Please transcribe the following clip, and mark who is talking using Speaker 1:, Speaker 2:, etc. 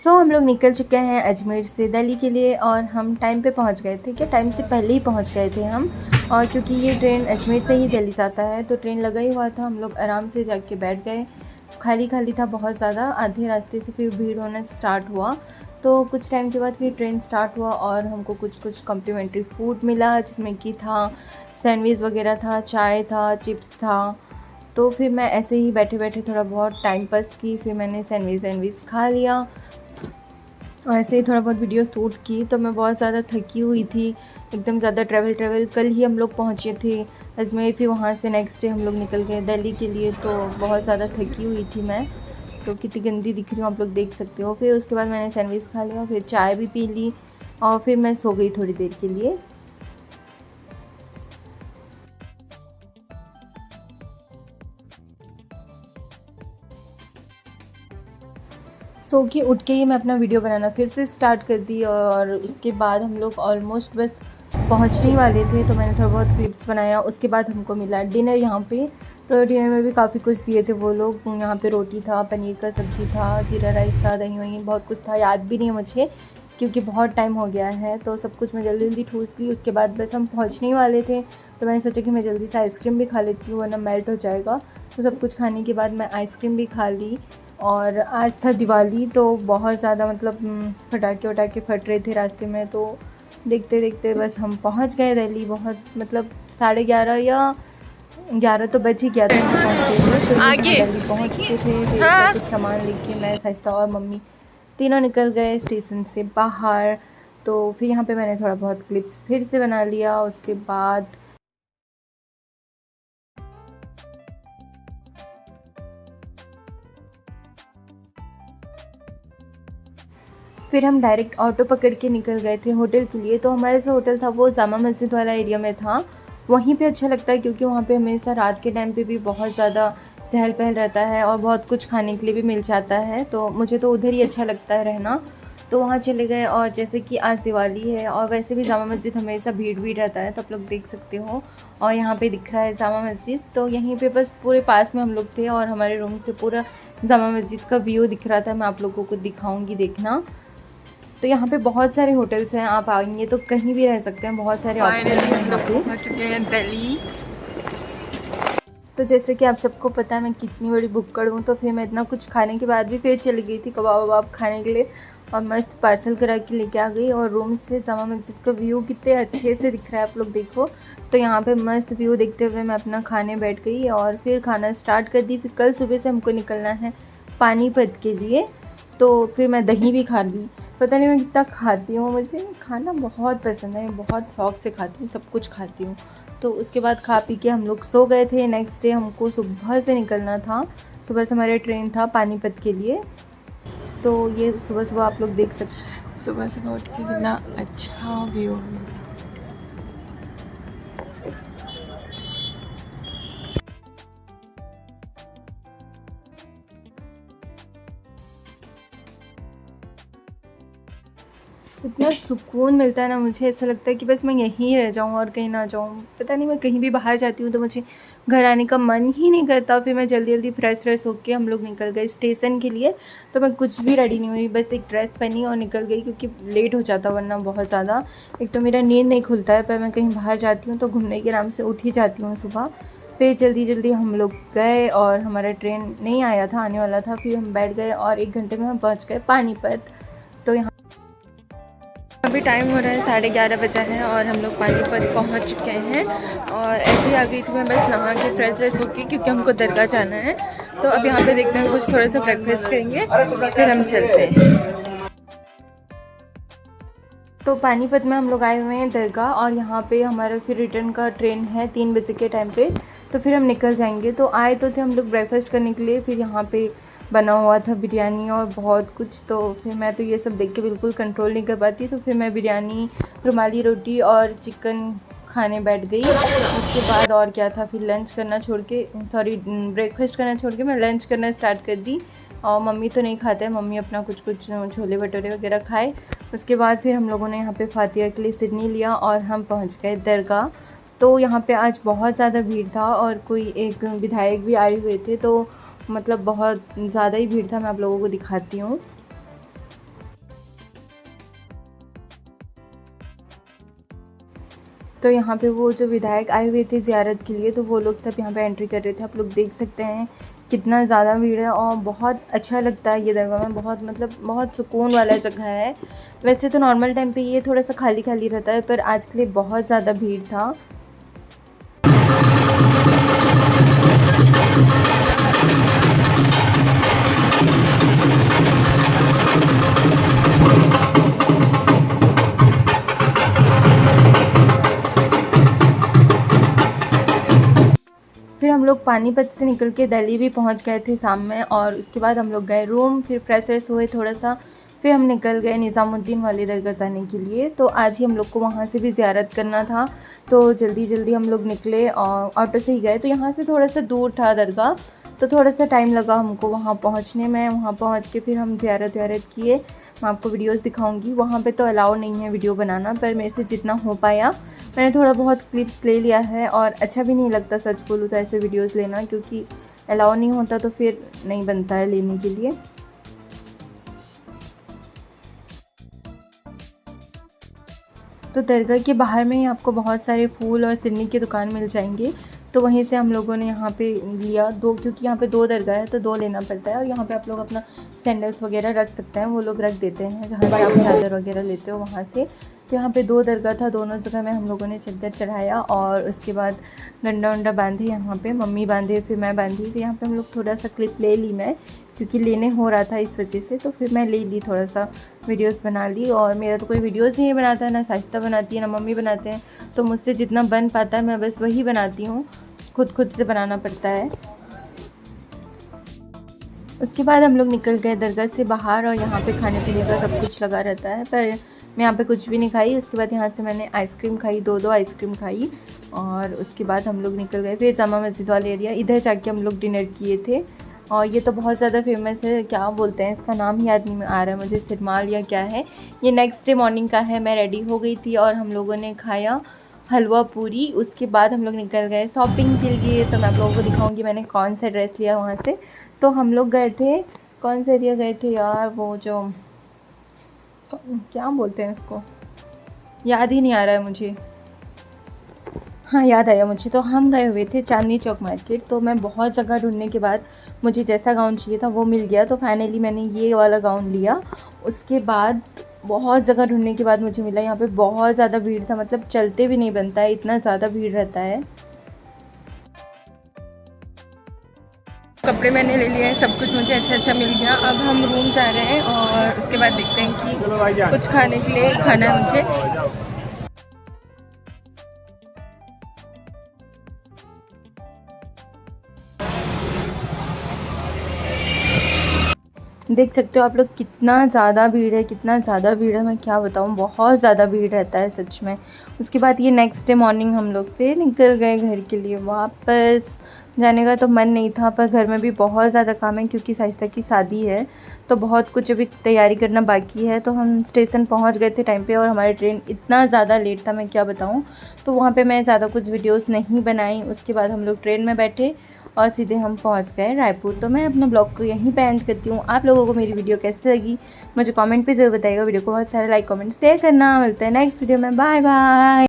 Speaker 1: हम लोग निकल चुके हैं अजमेर से दिल्ली के लिए और हम टाइम पे पहुंच गए थे। क्या टाइम से पहले ही पहुंच गए थे हम। और क्योंकि ये ट्रेन अजमेर से ही दिल्ली से आता है तो ट्रेन लगा ही हुआ था, हम लोग आराम से जाके बैठ गए। खाली खाली था बहुत ज़्यादा। आधे रास्ते से फिर भीड़ होना स्टार्ट हुआ, तो कुछ टाइम के बाद फिर ट्रेन स्टार्ट हुआ और हमको कुछ कम्प्लीमेंट्री फूड मिला, जिसमें कि था सैंडविच वगैरह था, चाय था, चिप्स था। तो फिर मैं ऐसे ही बैठे बैठे थोड़ा बहुत टाइम पास की, फिर मैंने सैंडविच खा लिया और ऐसे ही थोड़ा बहुत वीडियो शूट की। तो मैं बहुत ज़्यादा थकी हुई थी, एकदम ज़्यादा ट्रैवल कल ही हम लोग पहुँचे थे अजमेर, फिर वहाँ से नेक्स्ट डे हम लोग निकल गए दिल्ली के लिए। तो बहुत ज़्यादा थकी हुई थी मैं, तो कितनी गंदी दिख रही हूँ आप लोग देख सकते हो। फिर उसके बाद मैंने सैंडविच खा लिया, फिर चाय भी पी ली और फिर मैं सो गई थोड़ी देर के लिए। सो के उठ के ही मैं अपना वीडियो बनाना फिर से स्टार्ट कर दी और उसके बाद हम लोग ऑलमोस्ट बस पहुंचने ही वाले थे, तो मैंने थोड़ा बहुत क्लिप्स बनाया। उसके बाद हमको मिला डिनर यहाँ पे। तो डिनर में भी काफ़ी कुछ दिए थे वो लोग। यहाँ पे रोटी था, पनीर का सब्ज़ी था, जीरा राइस था, दही वही बहुत कुछ था, याद भी नहीं है मुझे क्योंकि बहुत टाइम हो गया है। तो सब कुछ मैं जल्दी जल्दी ठूस ली। उसके बाद बस हम पहुँचने ही वाले थे, तो मैंने सोचा कि मैं जल्दी से आइसक्रीम भी खा लेती हूँ वरना मेल्ट हो जाएगा। तो सब कुछ खाने के बाद मैं आइसक्रीम भी खा ली। और आज था दिवाली, तो बहुत ज़्यादा मतलब पटाखे वटाखे फट रहे थे रास्ते में। तो देखते देखते बस हम पहुंच गए दिल्ली। बहुत मतलब 11:30 या 11 तो बज ही गया था हम पहुँचते हुए। तो हम दिल्ली पहुँच चुके थे। फिर कुछ सामान लेके मैं, साइस्ता और मम्मी तीनों निकल गए स्टेशन से बाहर। तो फिर यहाँ पे मैंने थोड़ा बहुत क्लिप्स फिर से बना लिया। उसके बाद फिर हम डायरेक्ट ऑटो पकड़ के निकल गए थे होटल के लिए। तो हमारा जो होटल था वो जामा मस्जिद वाला एरिया में था। वहीं पे अच्छा लगता है क्योंकि वहाँ पे हमेशा रात के टाइम पे भी बहुत ज़्यादा चहल पहल रहता है और बहुत कुछ खाने के लिए भी मिल जाता है। तो मुझे तो उधर ही अच्छा लगता है रहना। तो वहाँ चले गए और जैसे कि आज दिवाली है और वैसे भी जामा मस्जिद हमेशा भीड़ रहता है, तो आप लोग देख सकते हो। और यहाँ पे दिख रहा है जामा मस्जिद। तो यहीं पे बस पूरे पास में हम लोग थे और हमारे रूम से पूरा जामा मस्जिद का व्यू दिख रहा था। मैं आप लोगों को दिखाऊंगी, देखना। तो यहाँ पे बहुत सारे होटल्स हैं, आप आएंगे तो कहीं भी रह सकते हैं, बहुत सारे ऑप्शन हैं यहाँ पे।
Speaker 2: पहुंच चुके हैं दिल्ली।
Speaker 1: तो जैसे कि आप सबको पता है मैं कितनी बड़ी भुक्कड़ हूँ, तो फिर मैं इतना कुछ खाने के बाद भी फिर चली गई थी कबाब वबाब खाने के लिए और मस्त पार्सल करा के लेके आ गई। और रूम से जामा मस्जिद का व्यू कितने अच्छे से दिख रहा है, आप लोग देखो। तो यहाँ पे मस्त व्यू देखते हुए मैं अपना खाने बैठ गई और फिर खाना स्टार्ट कर दी। फिर कल सुबह से हमको निकलना है पानीपत के लिए। तो फिर मैं दही भी खा ली। पता नहीं मैं कितना खाती हूँ, मुझे खाना बहुत पसंद है, बहुत शौक से खाती हूँ, सब कुछ खाती हूँ। तो उसके बाद खा पी के हम लोग सो गए थे। नेक्स्ट डे हमको सुबह से निकलना था, सुबह से हमारा ट्रेन था पानीपत के लिए। तो ये सुबह सुबह आप लोग देख सकते हैं।
Speaker 2: सुबह सुबह उठ के कितना अच्छा व्यू।
Speaker 1: इतना सुकून मिलता है ना, मुझे ऐसा लगता है कि बस मैं यहीं रह जाऊँ और कहीं ना जाऊँ। पता नहीं, मैं कहीं भी बाहर जाती हूँ तो मुझे घर आने का मन ही नहीं करता। फिर मैं जल्दी जल्दी फ्रेश होके हम लोग निकल गए स्टेशन के लिए। तो मैं कुछ भी रेडी नहीं हुई, बस एक ड्रेस पहनी और निकल गई क्योंकि लेट हो जाता वरना बहुत ज़्यादा। एक तो मेरा नींद नहीं खुलता है, पर मैं कहीं बाहर जाती हूँ तो घूमने के नाम से उठ ही जाती हूँ सुबह। फिर जल्दी जल्दी हम लोग गए और हमारा ट्रेन नहीं आया था, आने वाला था। फिर हम बैठ गए और 1 घंटे में हम पहुँच गए पानीपत। तो यहाँ अभी टाइम हो रहा है 11:30 बजा है और हम लोग पानीपत पहुंच चुके हैं। और ऐसे ही आ गई थी मैं बस नहा के फ्रेश होके क्योंकि हमको दरगाह जाना है। तो अब यहाँ पे देखते हैं, कुछ थोड़ा सा ब्रेकफास्ट करेंगे फिर हम चलते हैं। तो पानीपत में हम लोग आए हुए हैं दरगाह और यहाँ पे हमारा फिर रिटर्न का ट्रेन है 3 बजे के टाइम पे। तो फिर हम निकल जाएंगे। तो आए तो थे हम लोग ब्रेकफास्ट करने के लिए, फिर यहाँ पे बना हुआ था बिरयानी और बहुत कुछ। तो फिर मैं तो ये सब देख के बिल्कुल कंट्रोल नहीं कर पाती, तो फिर मैं बिरयानी, रुमाली रोटी और चिकन खाने बैठ गई। उसके बाद और क्या था, फिर लंच करना छोड़ के, सॉरी ब्रेकफास्ट करना छोड़ के मैं लंच करना स्टार्ट कर दी। और मम्मी तो नहीं खाते हैं, मम्मी अपना कुछ छोले भटूरे वगैरह खाए। उसके बाद फिर हम लोगों ने यहाँ पे फातिहा के लिए सिरनी लिया और हम पहुँच गए दरगाह। तो यहाँ पे आज बहुत ज़्यादा भीड़ था और कोई एक विधायक भी आए हुए थे, तो मतलब बहुत ज़्यादा ही भीड़ था। मैं आप लोगों को दिखाती हूँ। तो यहाँ पे वो जो विधायक आए हुए थे ज़ियारत के लिए, तो वो लोग सब यहाँ पे एंट्री कर रहे थे। आप लोग देख सकते हैं कितना ज़्यादा भीड़ है और बहुत अच्छा लगता है ये दरगाह में। बहुत मतलब बहुत सुकून वाला जगह है। वैसे तो नॉर्मल टाइम पे ये थोड़ा सा खाली खाली रहता है, पर आज के लिए बहुत ज़्यादा भीड़ था। फिर हम लोग पानीपत से निकल के दिल्ली भी पहुंच गए थे शाम में, और उसके बाद हम लोग गए रूम, फिर फ्रेश व्रेश हुए थोड़ा सा, फिर हम निकल गए निज़ामुद्दीन वाली दरगाह जाने के लिए। तो आज ही हम लोग को वहाँ से भी ज़ियारत करना था, तो जल्दी जल्दी हम लोग निकले और ऑटो से ही गए। तो यहाँ से थोड़ा सा दूर था दरगाह, तो थोड़ा सा टाइम लगा हमको वहाँ पहुँचने में। वहाँ पहुँच के फिर हम ज़ियारत किए। मैं आपको वीडियोस दिखाऊंगी। वहाँ पे तो अलाउ नहीं है वीडियो बनाना, पर मेरे से जितना हो पाया मैंने थोड़ा बहुत क्लिप्स ले लिया है। और अच्छा भी नहीं लगता सच बोलूँ तो ऐसे वीडियोस लेना, क्योंकि अलाउ नहीं होता तो फिर नहीं बनता है लेने के लिए। तो दरगाह के बाहर में ही आपको बहुत सारे फूल और सिन्नी की दुकान मिल जाएंगे, तो वहीं से हम लोगों ने यहाँ पे लिया दो, क्योंकि यहाँ पे 2 दरगाह है तो 2 लेना पड़ता है। और यहाँ पे आप लोग अपना सैंडल्स वगैरह रख सकते हैं, वो लोग रख देते हैं जहाँ से आप चादर वगैरह लेते हो वहाँ से। तो यहाँ पे 2 दरगाह था, दोनों जगह में हम लोगों ने चादर चढ़ाया और उसके बाद गंडा वंडा बांधे। यहाँ पे मम्मी बांधे, फिर मैं बांधी। तो यहाँ पे हम लोग थोड़ा सा क्लिप ले ली मैं, क्योंकि लेने हो रहा था इस वजह से, तो फिर मैं ले ली, थोड़ा सा वीडियोस बना ली। और मेरा तो कोई वीडियोस नहीं बनाता है, ना साइस्ता बनाती है ना मम्मी बनाते हैं, तो मुझसे जितना बन पाता है मैं बस वही बनाती हूँ, खुद से बनाना पड़ता है। उसके बाद हम लोग निकल गए दरगाह से बाहर, और यहाँ पे खाने पीने का सब कुछ लगा रहता है, पर मैं यहाँ पे कुछ भी नहीं खाई। उसके बाद यहाँ से मैंने आइसक्रीम खाई, 2 आइसक्रीम खाई। और उसके बाद हम लोग निकल गए फिर जामा मस्जिद वाले एरिया, इधर जाके हम लोग डिनर किए थे। और ये तो बहुत ज़्यादा फेमस है, क्या बोलते हैं इसका नाम याद नहीं आ रहा है मुझे, सिरमाल या क्या है। ये नेक्स्ट डे मॉर्निंग का है। मैं रेडी हो गई थी और हम लोगों ने खाया हलवा पूरी। उसके बाद हम लोग निकल गए शॉपिंग के लिए। तो मैं आप लोगों को दिखाऊंगी मैंने कौन सा ड्रेस लिया वहाँ से। तो हम लोग गए थे, कौन से एरिया गए थे यार, वो जो क्या बोलते हैं उसको, याद ही नहीं आ रहा है मुझे। हाँ याद आया मुझे। तो हम गए हुए थे चांदनी चौक मार्केट। तो मैं बहुत जगह ढूंढने के बाद मुझे जैसा गाउन चाहिए था वो मिल गया, तो फाइनली मैंने ये वाला गाउन लिया। उसके बाद बहुत जगह ढूंढने के बाद मुझे मिला। यहाँ पे बहुत ज़्यादा भीड़ था, मतलब चलते भी नहीं बनता है, इतना ज़्यादा भीड़ रहता है। कपड़े मैंने ले लिए हैं, सब कुछ मुझे अच्छा मिल गया। अब हम रूम जा रहे हैं और उसके बाद देखते हैं कि कुछ खाने के लिए खाना है मुझे। देख सकते हो आप लोग कितना ज़्यादा भीड़ है, कितना ज़्यादा भीड़ है, मैं क्या बताऊँ, बहुत ज़्यादा भीड़ रहता है सच में। उसके बाद ये नेक्स्ट डे मॉर्निंग हम लोग फिर निकल गए घर के लिए। वापस जाने का तो मन नहीं था, पर घर में भी बहुत ज़्यादा काम है, क्योंकि साइस्ता की शादी है, तो बहुत कुछ अभी तैयारी करना बाकी है। तो हम स्टेशन पहुंच गए थे टाइम पे, और हमारी ट्रेन इतना ज़्यादा लेट था, मैं क्या बताऊं। तो वहाँ पे मैं ज़्यादा कुछ वीडियोस नहीं बनाई। उसके बाद हम लोग ट्रेन में बैठे और सीधे हम पहुंच गए रायपुर। तो मैं अपना ब्लॉग को यहीं पे एंड करती हूँ। आप लोगों को मेरी वीडियो कैसी लगी मुझे कमेंट पे ज़रूर बताइएगा। वीडियो को बहुत सारे लाइक कमेंट शेयर करना। मिलते हैं नेक्स्ट वीडियो में। Bye bye.